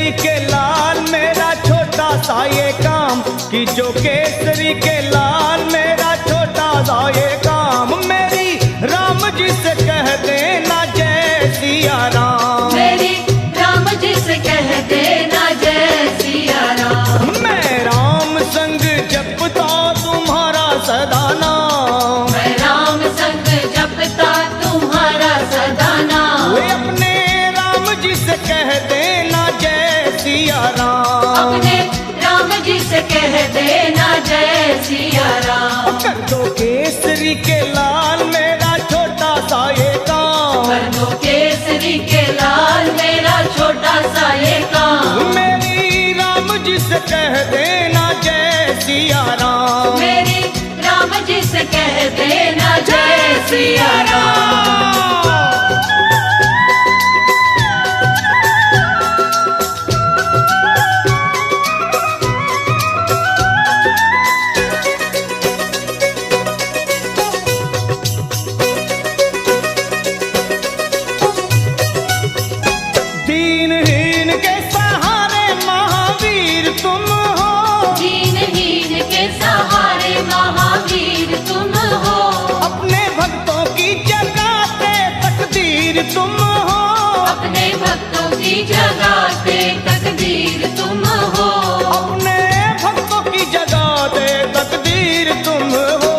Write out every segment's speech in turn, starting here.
केसरी के लाल मेरा छोटा सा ये काम, कि जो केसरी के लाल मेरा छोटा सा ये काम, मेरी राम जी से कह देना जय सिया राम, मेरी राम जी से कह देना जय सिया राम। मैं राम संग जपता तुम्हारा सदा नाम, मैं राम संग जपता तुम्हारा सदा नाम। वे अपने राम जी से कह देना जय सिया राम, अपने राम जी से कह देना जय सिया राम। कर दो केसरी के लाल मेरा छोटा सा ये काम, कर दो केसरी के लाल मेरा छोटा सा ये काम, मेरी राम जी से कह देना जय सिया राम, मेरी राम जी से कह देना जय सिया राम। दीनहीन के सहारे महावीर तुम हो, दीनहीन के सहारे महावीर तुम हो, अपने भक्तों की जगाते तकदीर तुम हो, अपने भक्तों की जगाते तकदीर तुम हो, अपने भक्तों की जगाते तकदीर तुम हो,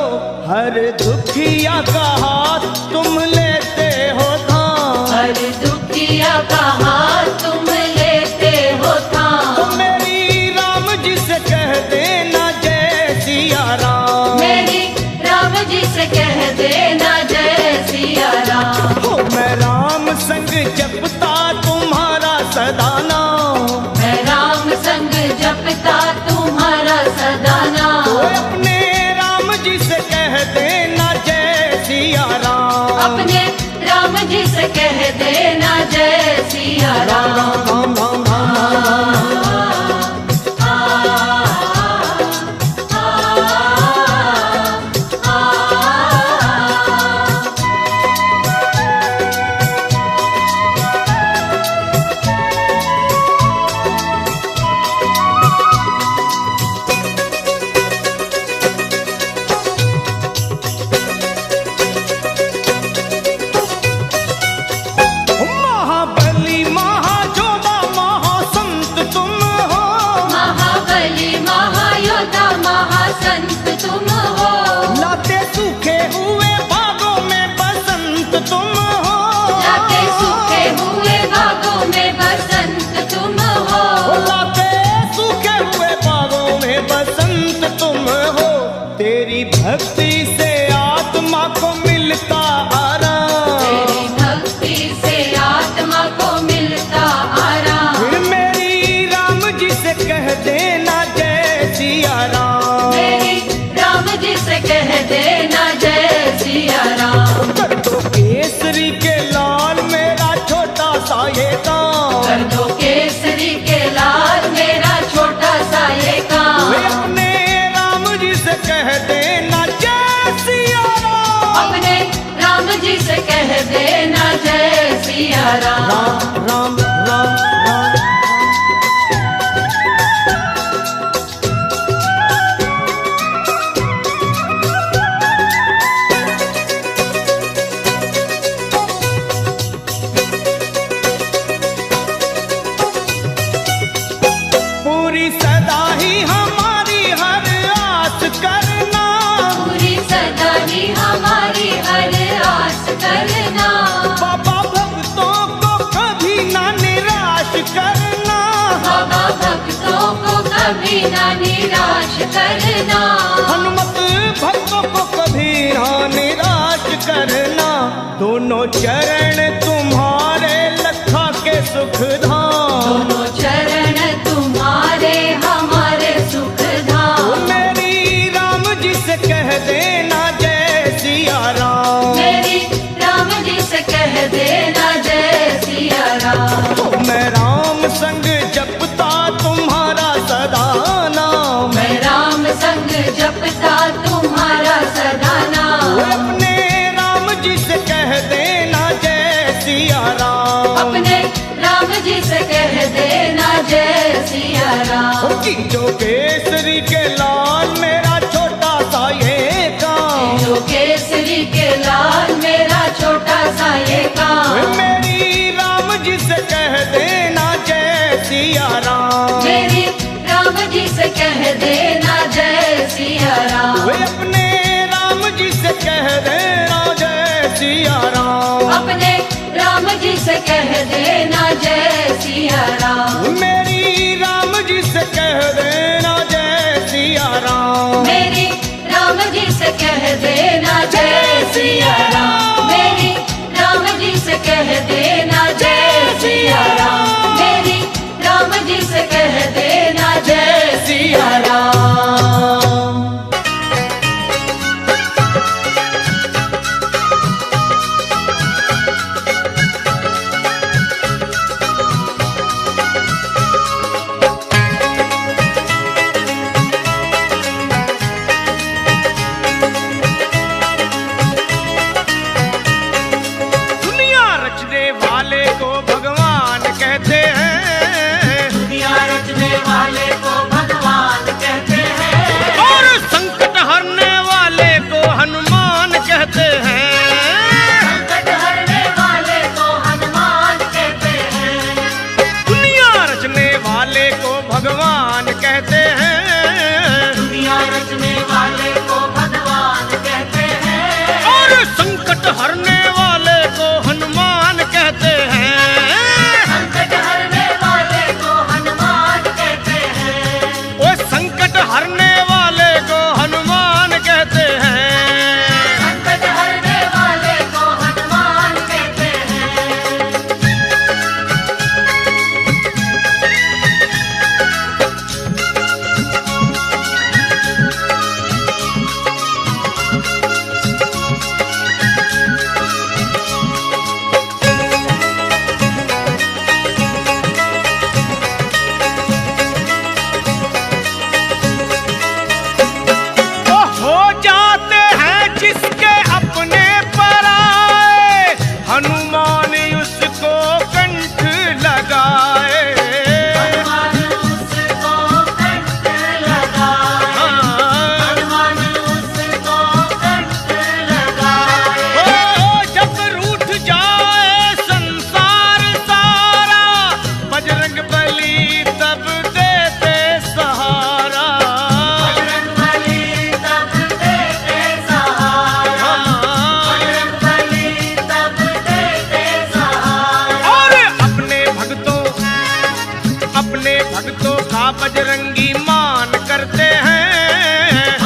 हर दुखिया का हाथ तुम लेते हो थाम, हर दुखिया का हाथ तुम लेते हो थाम, तो मेरी राम जी से कह देना जय सिया राम, मेरी राम जी से कह देना जय सिया राम। हो मैं राम संग जपता तुम्हारा सदा नाम, मैं राम संग जपता तुम्हारा सदा तो नाम, अपने राम जी से कह देना जय सिया राम, अपने राम जी से कह देना जय सिया राम। राम राम राम महाबली महाजोधा महासंत तुम हो, महाबली महायोद्धा महासंत तुम हो, लाते सूखे हुए बागों में बसंत तुम हो, लाते सूखे हुए बागों में बसंत तुम हो, लाते सूखे हुए बागों में बसंत तुम हो, तेरी भक्ति से आत्मा को मिलता आराम, तेरी भक्ति से आत्मा को मिलता आराम, फिर मेरी राम जी से कह देना जय सिया राम, मेरी राम जी से कह देना जय सिया राम। कर दो केसरी के लाल मेरा छोटा सा ये काम, कर दो केसरी के लाल मेरा छोटा सा ये काम, वे अपने राम जी से कह देना जय सिया राम, अपने राम जी से कह देना जय सिया राम। राम राम राम राम पूरी सदा ही हमारी हर आस करना, पूरी सदा ही हमारी हर आस करना, बाबा भक्तों को कभी ना निराश करना, बाबा भक्तों को कभी ना निराश करना, हनुमत भक्तों को कभी ना निराश करना, दोनों चरण तुम्हारे लखा के सुख धाम, दोनों चरण तुम्हारे हमारे सुख धाम, मेरी राम जी से कह देना जय सिया राम, मेरी राम जी से कह देना जय सिया राम। तो मैं राम संग जपता तुम्हारा सदा नाम, मैं राम संग जपता तुम्हारा सदा नाम, अपने राम जी से कह देना जय सिया राम, अपने राम जी से कह देना जय सिया राम। की जो केसरी के लाल मेरा छोटा सा ये काम, जो केसरी के लाल मेरा छोटा सा ये काम, मेरी राम जी से कह देना जय सिया राम। मेरी राम जी से कह देना जय सिया राम। वे अपने राम जी से कह देना जय सिया राम। अपने राम जी से कह देना जय सिया राम। मेरी राम जी से कह देना जय सिया राम। मेरी राम जी से कह देना जय सिया राम। मेरी राम जी से कह देना जय सिया राम। मेरी राम जी से कह देना जय सिया राम। दुनिया रचने वाले को भगवान कहते हैं, दुनिया रचने वाले को भगवान कहते हैं। और संकट हरने वाले को हनुमान कहते हैं। संकट हरने वाले को हनुमान कहते हैं। दुनिया रचने वाले को भगवान कहते हैं, दुनिया रचने वाले को भगवान कहते हैं। और संकट हरने वाले को हनुमान कहते हैं। संकट हरने वाले को हनुमान कहते हैं। वो संकट हरने वाले को हनुमान कहते हैं। संकट हरने वाले को हनुमान कहते हैं। वो हो जाते हैं जिसके अपने पर आए, हनुमान उसको कंठ लगाए। हनुमान उसको कंठ लगाए। हाँ। हनुमान उसको कंठ लगाए। ओ जब रूठ जाए संसार सारा, बजरंग बली तब देते सहारा। बजरंगबली तब देते सहारा। बजरंगबली तब देते सहारा। और अपने भक्तों का बजरंगी मान करते हैं।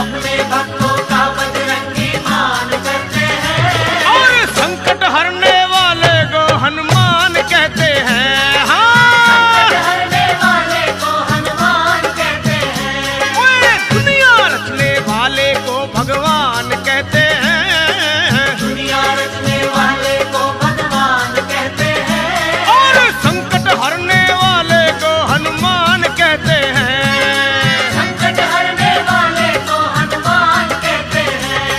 अपने भक्तों का बजरंगी मान करते हैं। और संकट हरने वाले को हनुमान कहते हैं। हाँ। संकट हरने वाले को हनुमान कहते हैं। ओए दुनिया रचने वाले को भगवान कहते हैं, दुनिया रचने वाले को भगवान कहते हैं। और संकट हरने वाले को हनुमान कहते हैं। संकट हरने वाले को हनुमान कहते हैं।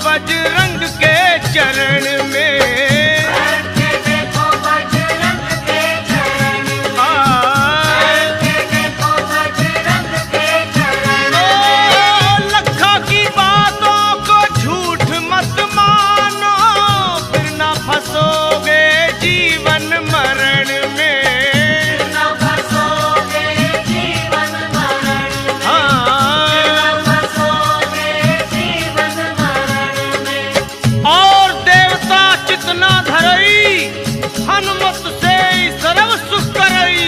बजरंग के चरण में, बैठ के देखो बजरंग के चरण में, बैठ के देखो बजरंग के चरण में। लखा की बातों को झूठ मत मानो, फिर ना फंसोगे जीवन मरण में। न फंसोगे जीवन मरण में, न फंसोगे जीवन मरण में। और देवता चितना धरई, हनुमत से सर्व सुख करई।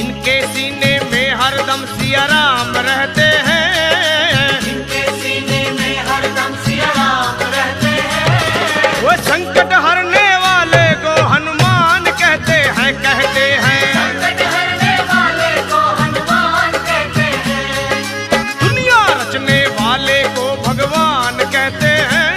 इनके सीने में हरदम सिया राम रहते हैं, इनके सीने में हरदम सिया राम रहते हैं। वो संकट हरने वाले को हनुमान कहते हैं, कहते हैं। संकट हरने वाले को हनुमान कहते हैं, दुनिया रचने वाले को भगवान कहते हैं,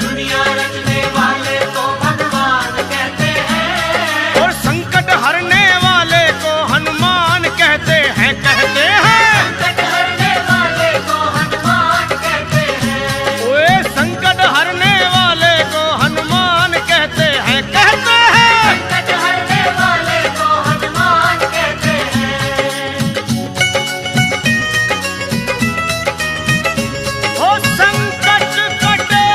दुनिया रचने वाले को भगवान कहते हैं। और संकट हरने वाले को हनुमान कहते हैं, कहते हैं। संकट हरने वाले को हनुमान कहते हैं, ओए संकट हरने वाले को हनुमान कहते हैं, कहते हैं। संकट हरने वाले को हनुमान कहते हैं। ओ संकट कटे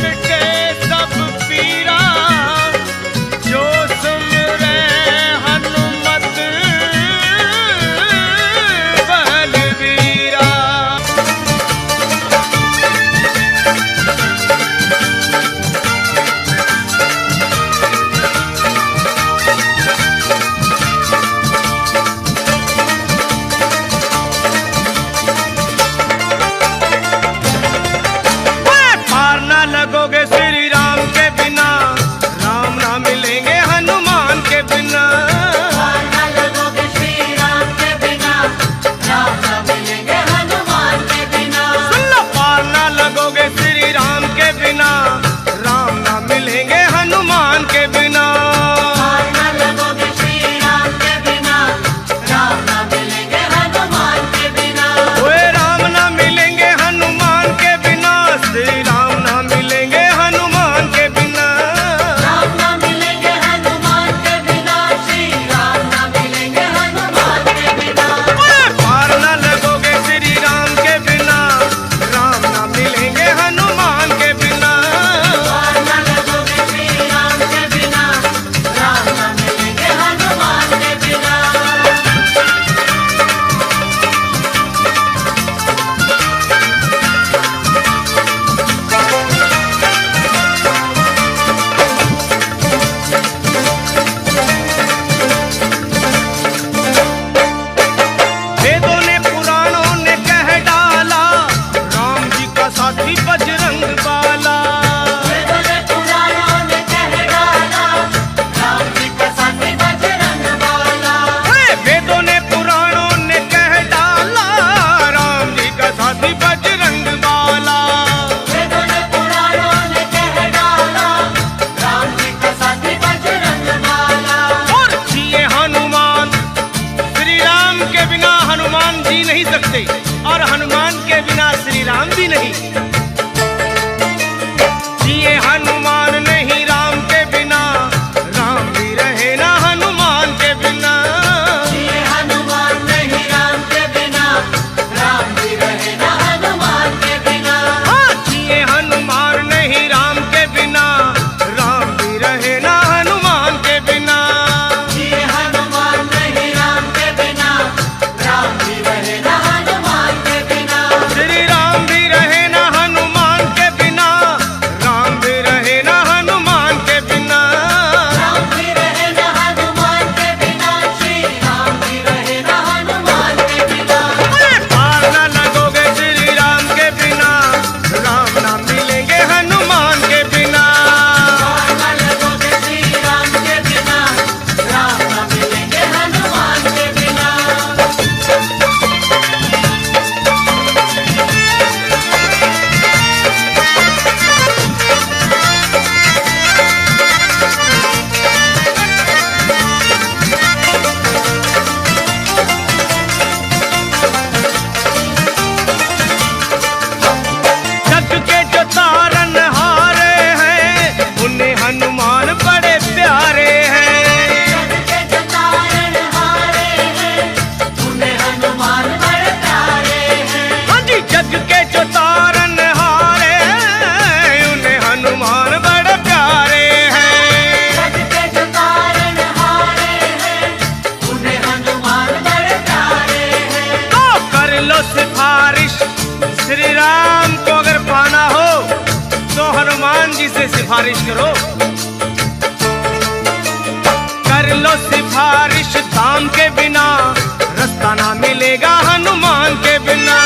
मिटे सब पीरा, जो सुमरे हनुमत बलवीरा। पार ना लगोगे श्री राम के बिना, राम ना मिलेंगे हनुमान के बिना। पार न लगोगे श्री राम के बिना, राम न मिलेंगे हनुमान के बिना। सुन लो, पार ना लगोगे श्री राम के बिना, राम ना मिलेंगे हनुमान के बिना। पार न लगोगे श्री राम के बिना, राम न मिलेंगे हनुमान के बिना। ओए राम ना मिलेंगे हनुमान के बिना, श्री राम ना मिलेंगे हनुमान के बिना। राम न मिलेंगे हनुमान के बिना, श्री राम न मिलेंगे हनुमान के बिना। ओए पार ना लगोगे श्री राम के बिना, राम ना मिलेंगे हनुमान के बिना। पार न लगोगे श्री राम के बिना, राम न मिलेंगे हनुमान के बिना। वेदों ने पुराणों ने कह डाला, राम जी का साथी बजरंग बाला। वेदों ने पुराणों ने कह डाला, राम जी का साथी बजरंग बाला। वेदों ने पुराणों ने कह डाला, राम जी का साथी बजरंग बाला। वेदों ने पुराणों ने कह डाला, राम जी का साथी बजरंग बाला। और जिए हनुमान, श्री राम के बिना हनुमान जी नहीं सकते, और हनुमान के बिना श्री राम भी नहीं। जिए हनुमान नहीं राम के बिना, राम भी रहे ना हनुमान के बिना। ये हनुमान नहीं राम के बिना, राम जी रहे ना हनुमान के बिना। हाँ, जिए हनुमान नहीं राम के बिना, राम भी रहे ना हनुमान के बिना। ये हनुमान नहीं राम के बिना, राम जी रहे ना हनुमान के बिना। श्री राम भी रहे ना हनुमान राम को अगर पाना हो तो हनुमान जी से सिफारिश करो। कर लो सिफारिश दाम के बिना, रास्ता ना मिलेगा हनुमान के बिना।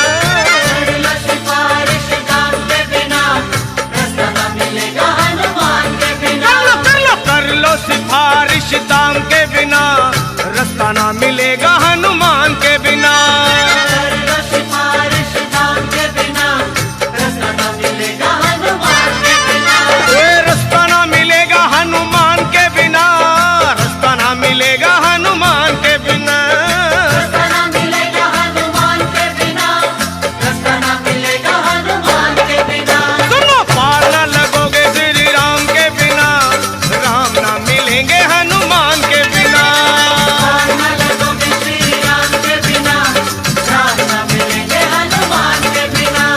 कर लो सिफारिश दाम के बिना, रास्ता ना मिलेगा हनुमान के बिना। कर लो सिफारिश दाम के बिना, रास्ता ना मिलेगा हनुमान के बिना। कर लो सिफारिश दाम के बिना, रास्ता ना मिलेगा हनुमान के बिना। रास्ता ना मिलेगा हनुमान के बिना, रास्ता ना मिलेगा हनुमान के बिना। रास्ता ना मिलेगा हनुमान के बिना, रास्ता ना मिलेगा हनुमान के बिना। सुनो, पार ना लगोगे श्री राम के बिना, राम ना मिलेंगे हनुमान के बिना। पार ना लगोगे श्री राम के बिना, राम ना मिलेंगे हनुमान के बिना।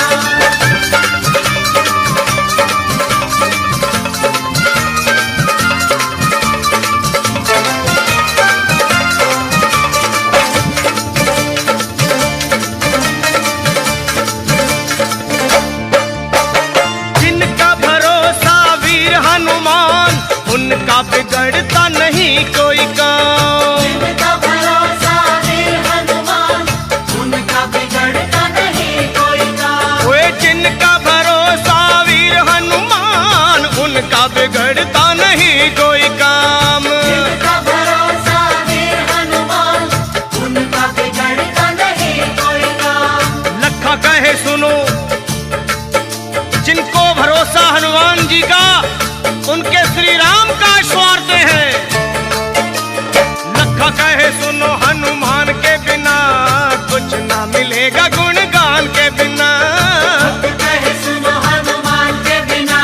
जिनका भरोसा वीर हनुमान, उनका बिगड़ता नहीं कोई काम। जिनका भरोसा वीर हनुमान, उनका बिगड़ता नहीं कोई काम। ओए जिनका भरोसा वीर हनुमान, उनका बिगड़ता नहीं कोई काम। जिनका भरोसा वीर हनुमान, उनका बिगड़ता नहीं कोई काम। लखा कहे सुनो, जिनको भरोसा हनुमान जी का, उनके श्री राम का स्वार्थ है। लखा कहे सुनो, हनुमान के बिना कुछ ना मिलेगा गुणगान के बिना। कहे सुनो हनुमान के बिना,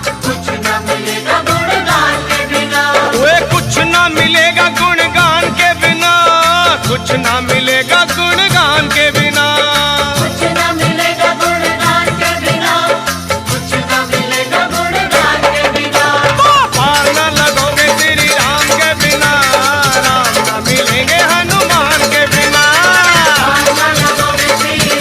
कुछ न मिलेगा गुणगान के बिना। वे कुछ ना मिलेगा गुणगान के बिना, कुछ ना मिलेगा गुणगान के बिना। कुछ न मिलेगा गुणगान के बिना, कुछ न मिलेगा गुणगान के बिना। पार ना लगोगे श्री राम के बिना, राम ना मिलेंगे हनुमान के बिना। पार ना लगोगे श्री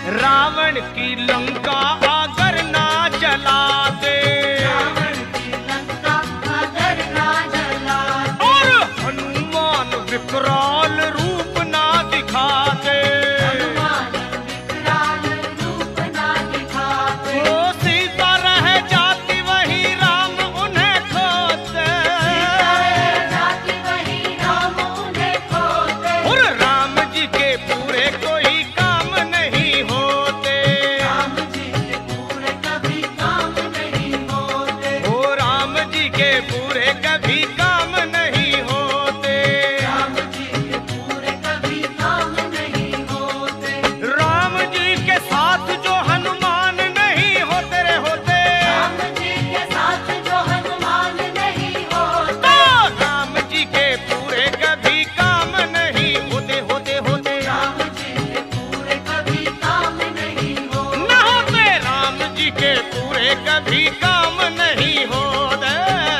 रावण की लंका अगर ना जलाते, रावण की लंका अगर ना जलाते, और हनुमान विकराल रूप ना दिखाते, हनुमान विकराल रूप ना दिखाते, वो सीता रह जाती वही राम उन्हें खोते, सीता रह जाती वही राम उन्हें खोते, और राम जी के पूरे कोई काम नहीं होते, राम जी के पूरे कभी काम नहीं होते, ओ राम जी के पूरे कभी काम नहीं होते, राम जी के पूरे कभी काम नहीं होते, राम जी के साथ जो हनुमान नहीं होते रे होते, राम जी के साथ जो हनुमान नहीं होते, तो राम जी के पूरे कभी काम नहीं होते होते होते राम जी के पूरे कभी काम नहीं होते, न होते, राम जी के पूरे कभी काम नहीं होते,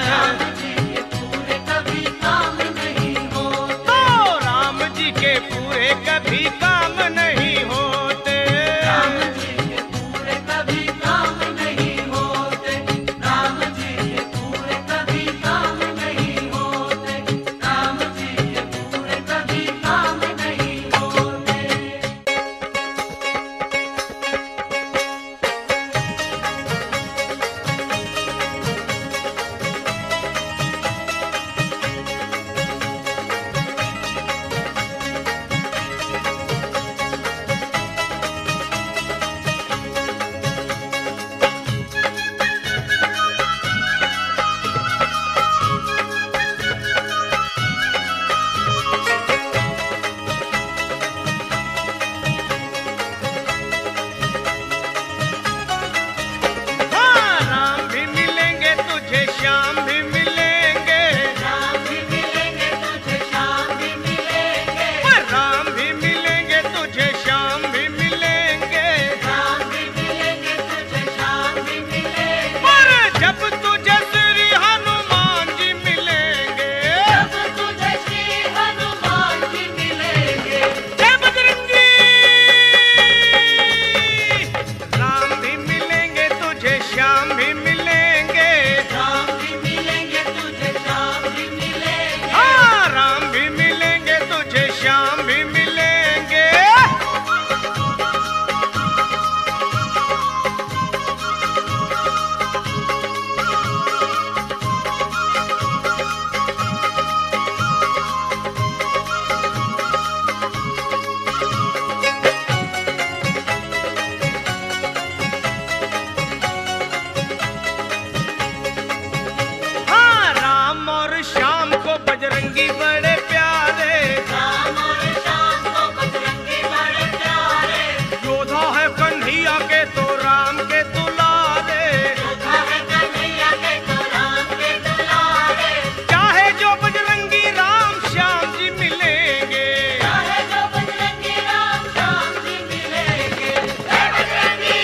राम जी के पूरे कभी काम नहीं होते, तो राम जी के पूरे कभी काम नहीं होते, राम जी के पूरे कभी काम नहीं होते, राम जी के पूरे कभी काम नहीं होते, राम जी के पूरे कभी काम नहीं होते। हाँ, राम भी मिलेंगे तुझे, श्याम भी मिलेंगे, राम भी मिलेंगे तुझे, श्याम भी मिलेंगे, राम भी मिलेंगे तुझे, श्याम भी मिलेंगे, राम भी मिलेंगे तुझे, श्याम भी मिलेंगे, पर जब तुझे श्री हनुमान जी मिलेंगे, जब तुझे श्री हनुमान जी मिलेंगे, जय बजरंगी, राम भी मिलेंगे तुझे, श्याम भी मिलेंगे, राम भी मिलेंगे तुझे, श्याम भी मिलेंगे, हाँ, राम भी मिलेंगे तुझे, श्याम भी मिलेंगे, हाँ, राम और श्याम को बजरंगी बड़े प्यारे, राम और श्याम को बजरंगी बड़े प्यारे, योद्धा है कन्हैया के तो राम के दुलारे, योद्धा है कन्हैया के तो राम के दुलारे, चाहे जो बजरंगी राम श्याम जी मिलेंगे, चाहे जो बजरंगी राम श्याम जी मिलेंगे, जय बजरंगी,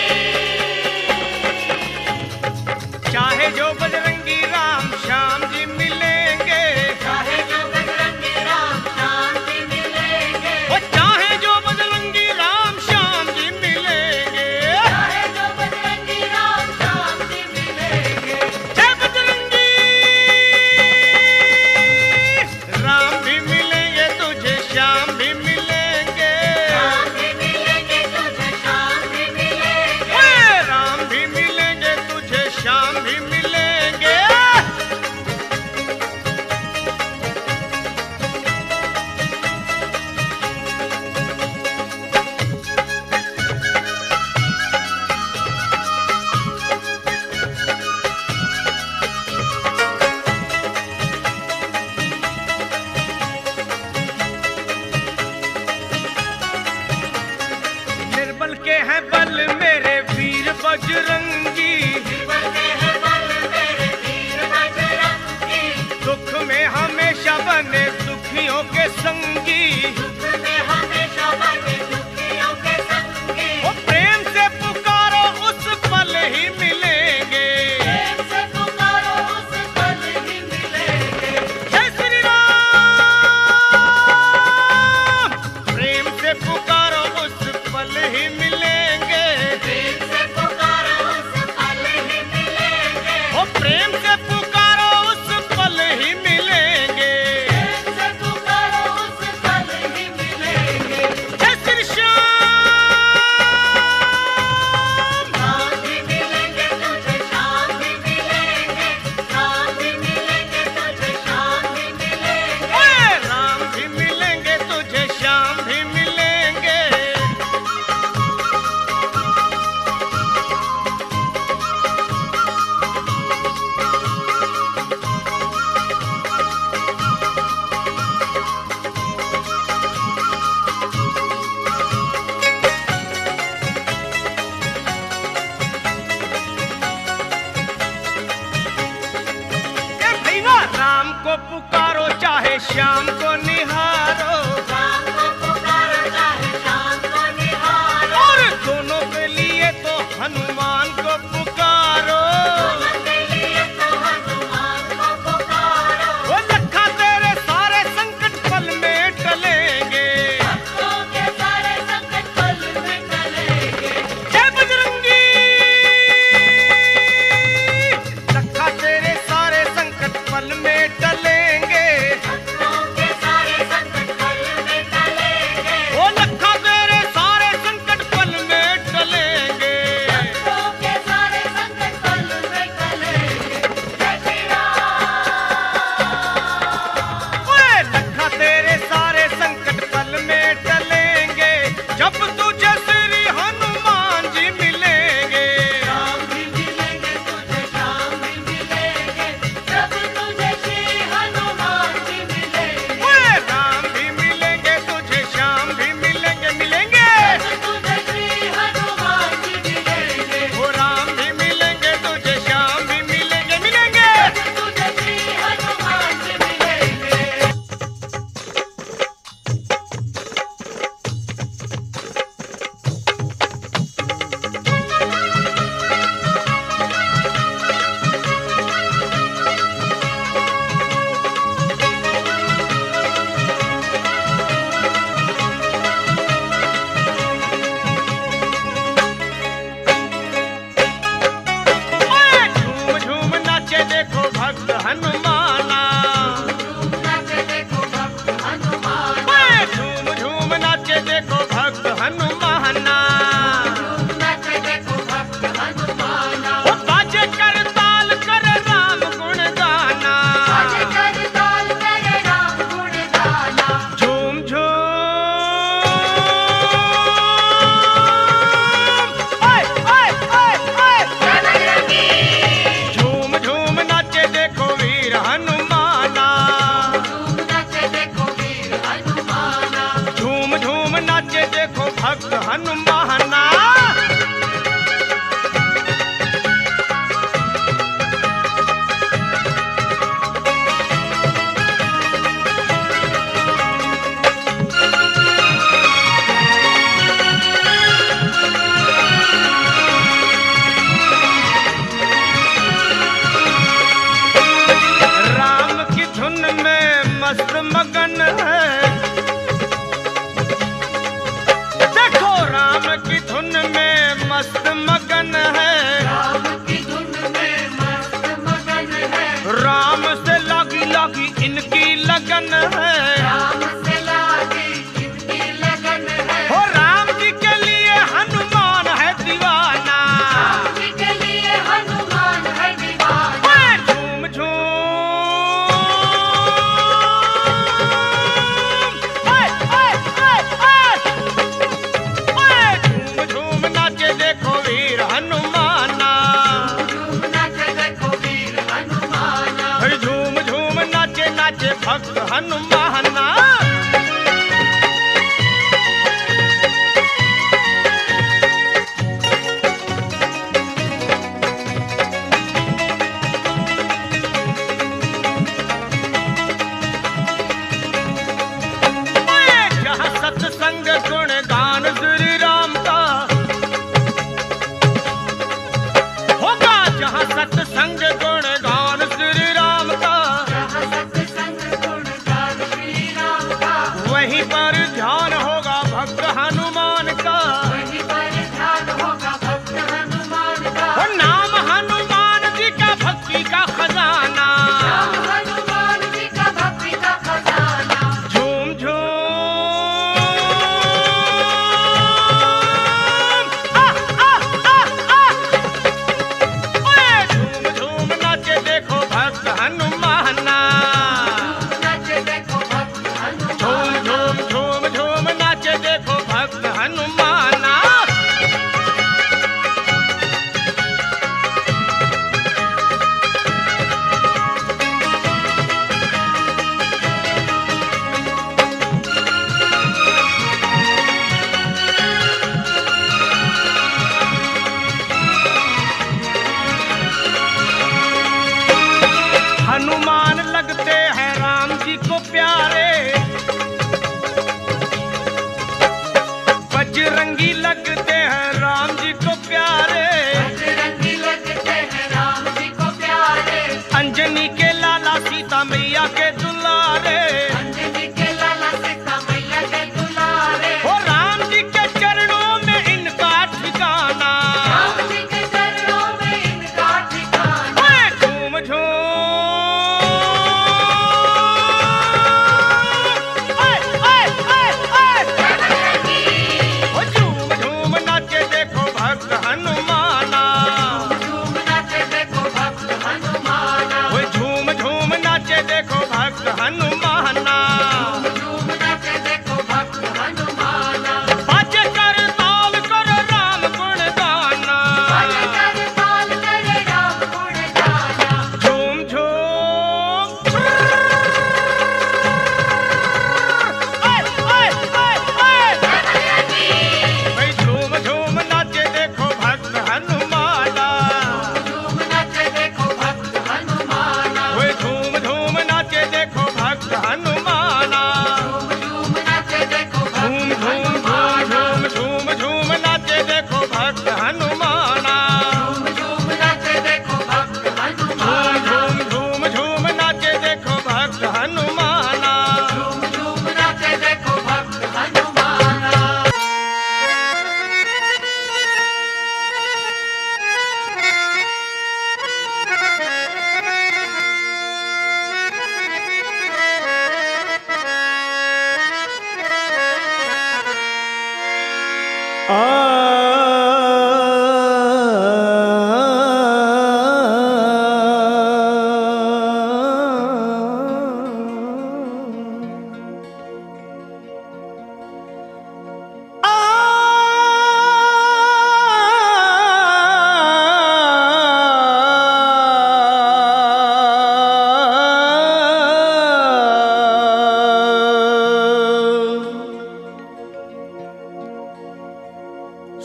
चाहे जो बजरंगी राम श्याम जी मिलेंगे, चाहे जो बजरंगी राम श्याम जी मिलेंगे, वो चाहे जो बजरंगी राम श्याम जी मिलेंगे, चाहे जो बजरंगी राम श्याम जी मिलेंगे, जय बजरंगी, राम भी मिलेंगे तुझे, श्याम भी मिलेंगे, राम भी मिलेंगे तुझे, श्याम भी मिलेंगे, ओए, राम भी मिलेंगे तुझे, श्याम भी मिलेंगे, निर्बल के हैं बल मेरे वीर बजरंगी, बनते हैं बल मेरे वीर बजरंगी, दुख में हमेशा बने दुखियों के संगी, दुख में हमेशा बने दुखियों के संगी, वो प्रेम से पुकारो उस पल ही मिलेंगे, प्रेम से पुकारो उस पल ही मिलेंगे, जय श्री राम, प्रेम से पुकारो उस पल ही मिलेंगे, शाम को निहारो, शाम को पुकारो चाहे शाम को निहारो, और दोनों के लिए तो हनुमान को पुकारो। दोनों के लिए तो हनुमान को पुकारो। वो लखा तेरे सारे संकट पल में टलेंगे, भक्तों के सारे संकट पल में टलेंगे। जय बजरंगी। लखा तेरे सारे संकट पल में टलेंगे, भक्तों के सारे संकट पल में टलेंगे। वो लखा तेरे सारे संकट पल में टलेंगे। भक्तों के सारे संकट पल में टलेंगे। जय श्री राम। ओए लखा तेरे सारे संकट पल में टलेंगे, जब तुझे श्री हनुमान जी मिलेंगे। राम भी मिलेंगे तुझे, श्याम भी मिलेंगे, जब तुझे श्री हनुमान जी मिलेंगे। ओए राम भी मिलेंगे तुझे, श्याम भी मिलेंगे, मिलेंगे। जब तुझे श्री हनुमान जी मिलेंगे। वो राम भी मिलेंगे तुझे, श्याम भी मिलेंगे, मिलेंगे। जब तुझे श्री हनुमान जी मिलेंगे। ओए झूम झूम नाचे देखो भक्त हनुमाना। झूम नाचे देखो भक्त हनुमान। ओए झूम झूम नाचे देखो भक्त हनुमाना। झूम नाचे देखो भक्त हनुमान। वो बाजे कर ताल कर राम गुण गाना। आज कर ताल करे राम गुण गाना। झूम झूम ओए ओए ओए ओए जय बजरंगी। झूम झूम नाचे देखो वीर हनुमाना। झूम नाचे देखो वीर हनुमान। झूम झूम नाचे देखो भक्त हनुमाना। राम की धुन में मस्त मगन है, देखो राम की धुन में मस्त मगन है। राम की धुन में मस्त मगन है। राम से लागी लागी इनकी लगन है। राम से लागी इनकी लगन है। हो राम जी के लिए हनुमान है दीवाना। राम जी के लिए हनुमान है दीवाना। ओए झूम झूम ओए ओए ओए ओए ओए झूम झूम नाचे देखो वीर हनुमाना। झूम नाचे देखो वीर हनुमान। अरे झूम झूम नाचे नाचे भक्त हनुमाना। ओए जहाँ सत्संग गुण गान श्री राम का होगा, जहाँ सत्संग गुण गान श्री राम का, जहाँ सत्संग गुण गान श्री राम का। वहीं पर ध्यान होगा भक्त हनुमान का। वहीं पर ध्यान होगा भक्त हनुमान का। वो नाम हनुमान जी का भक्ति का खजाना। राम हनुमान जी का भक्ति का खजाना। झूम झूम ओए झूम झूम नाचे देखो भक्त हनुमाना। झूम नाचे देखो भक्त झूम हनुमान। झूम झूम झूम नाचे देखो भक्त हनुमाना।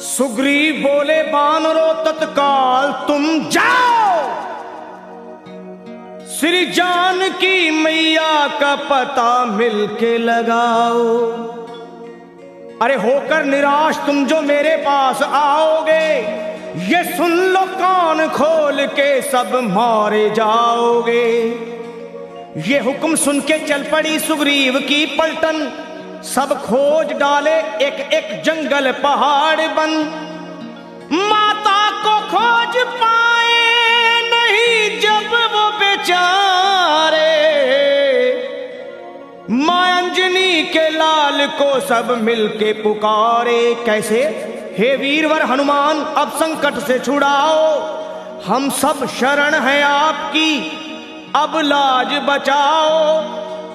सुग्रीव बोले बानरों तत्काल तुम जाओ, श्री जानकी मैया का पता मिलके लगाओ। अरे होकर निराश तुम जो मेरे पास आओगे, ये सुन लो कान खोल के सब मारे जाओगे। ये हुक्म सुन के चल पड़ी सुग्रीव की पलटन, सब खोज डाले एक एक जंगल पहाड़ बन। माता को खोज पाए नहीं जब वो बेचारे, मां अंजनी के लाल को सब मिलके पुकारे। कैसे? हे वीरवर हनुमान अब संकट से छुड़ाओ, हम सब शरण हैं आपकी, अब लाज बचाओ।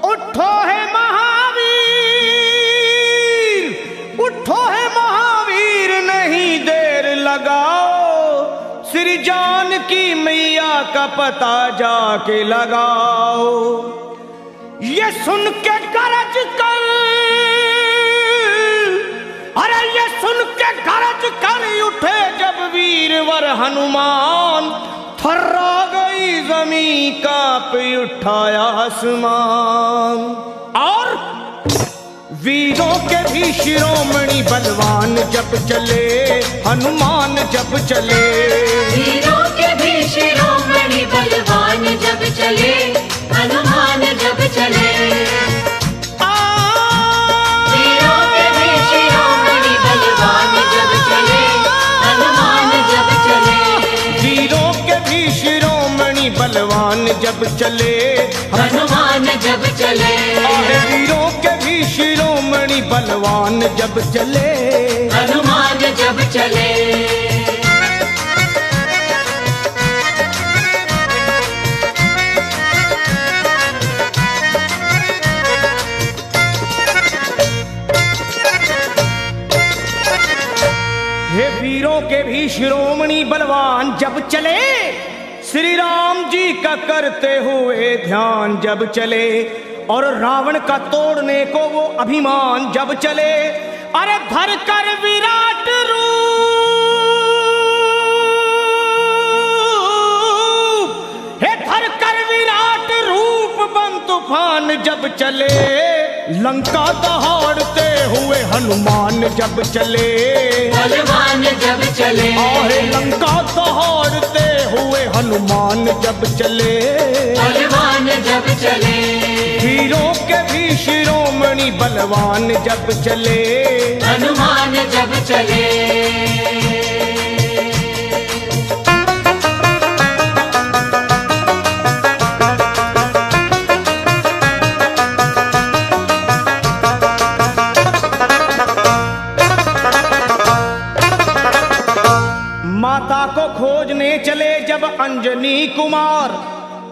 उठो है महावीर, उठो है महावीर, नहीं देर लगाओ, श्री जानकी मैया का पता जाके लगाओ। ये सुन के गरज कर, अरे ये सुन के गरज कर उठे जब वीरवर हनुमान, थर्रा गई जमीन कांप उठाया आसमान। और वीरों के भी शिरोमणि बलवान जब चले, हनुमान जब चले। वीरों के भी शिरोमणि बलवान जब चले, हनुमान जब चले। वीरों के भी शिरोमणि बलवान जब चले, हनुमान जब चले। वीरों के भी शिरोमणि बलवान जब चले, हनुमान जब चले। वीरों के भी शिरोमणि बलवान जब चले, हनुमान जब चले। हे वीरों के भी शिरोमणि बलवान जब चले, श्री राम जी का करते हुए ध्यान जब चले, और रावण का तोड़ने को वो अभिमान जब चले। अरे धर कर विराट रूप, हे धर कर विराट रूप बन तूफान जब चले, लंका दहाड़ते हुए हनुमान जब चले, बलवान जब चले। आहे लंका दहाड़ते हुए हनुमान जब चले, बलवान जब चले। वीरों के भी शिरोमणि बलवान जब चले, हनुमान जब चले। माता को खोजने चले जब अंजनी कुमार,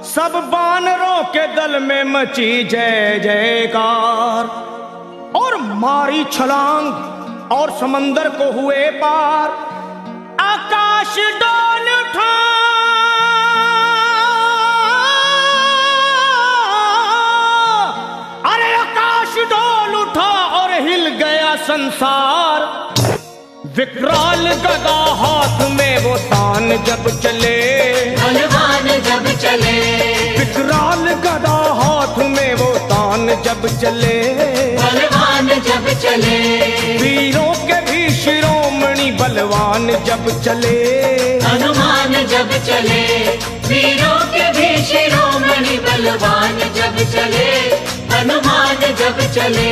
सब बानरों के दल में मची जय जयकार। और मारी छलांग और समंदर को हुए पार, आकाश डोल उठा, अरे आकाश डोल उठा और हिल गया संसार। विकराल गदा हाथ में वो तान जब चले, बलवान जब चले। विकराल गदा हाथ में वो तान जब चले, बलवान जब चले। वीरों के भी शिरोमणि बलवान जब चले, हनुमान जब चले। वीरों के भी शिरोमणि बलवान जब चले, हनुमान जब चले।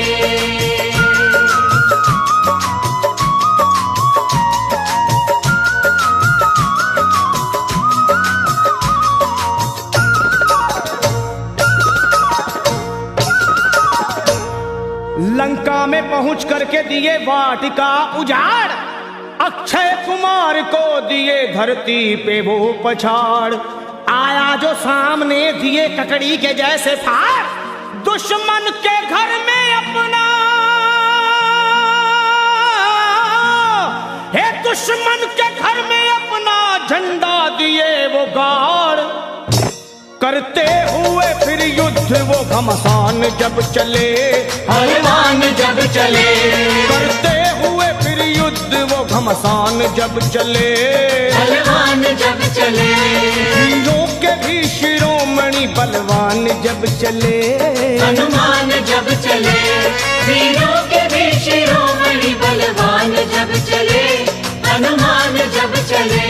लंका में पहुंच करके दिए वाटिका उजाड़, अक्षय कुमार को दिए धरती पे वो पछाड़, आया जो सामने दिए ककड़ी के जैसे फाड़, दुश्मन के घर में अपना, हे दुश्मन के घर में अपना झंडा दिए वो गाड़, करते हुए फिर युद्ध वो घमसान जब चले, हनुमान जब चले, करते हुए फिर युद्ध वो घमसान जब चले, हनुमान जब चले, वीरों के भी शिरोमणि बलवान जब चले, हनुमान जब चले, वीरों के भी शिरोमणि बलवान जब चले, हनुमान जब चले।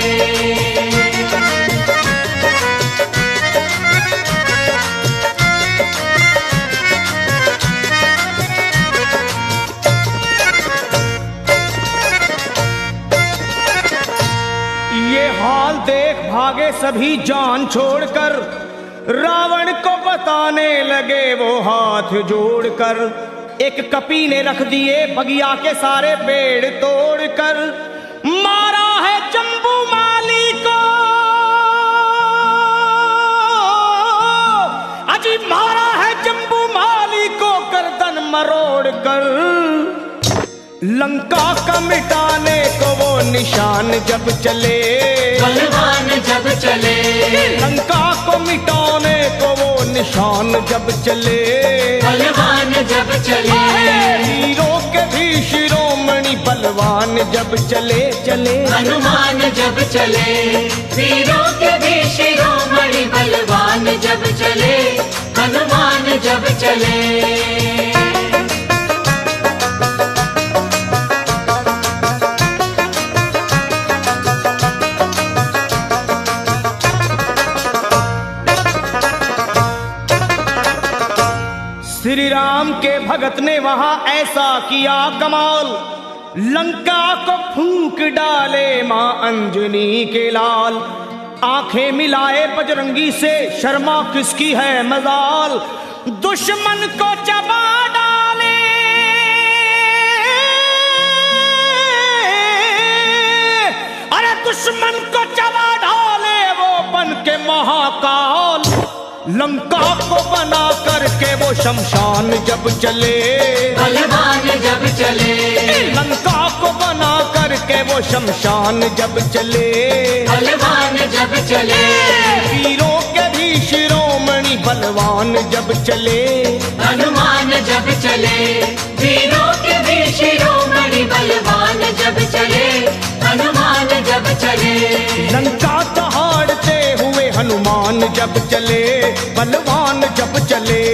ये हाल देख भागे सभी जान छोड़कर, रावण को बताने लगे वो हाथ जोड़कर, एक कपी ने रख दिए बगिया के सारे पेड़ तोड़कर, मारा है जम्बू माली को, अजी मारा है जम्बू माली को गर्दन मरोड़ कर, लंका का मिटाने को वो निशान जब चले, बलवान जब चले, लंका को मिटाने को वो निशान जब चले, बलवान जब चले, वीरों के भी शिरोमणि बलवान जब चले चले, हनुमान जब चले, वीरों के भी शिरोमणि बलवान जब चले, हनुमान जब चले। श्री राम के भगत ने वहां ऐसा किया कमाल, लंका को फूंक डाले मां अंजनी के लाल, आंखें मिलाए बजरंगी से शर्मा किसकी है मजाल, दुश्मन को चबा डाले, अरे दुश्मन को चबा डाले वो बन के महाकाल, लंका को बना करके वो शमशान जब चले, बलवान जब चले, लंका को बना करके वो शमशान जब चले, बलवान जब चले, वीरों के भी शिरोमणि बलवान जब चले, हनुमान जब चले, वीरों के भी शिरोमणि बलवान जब चले, हनुमान जब चले, लंका दहाड़ते हुए हनुमान जब चले, बलवान जब चले।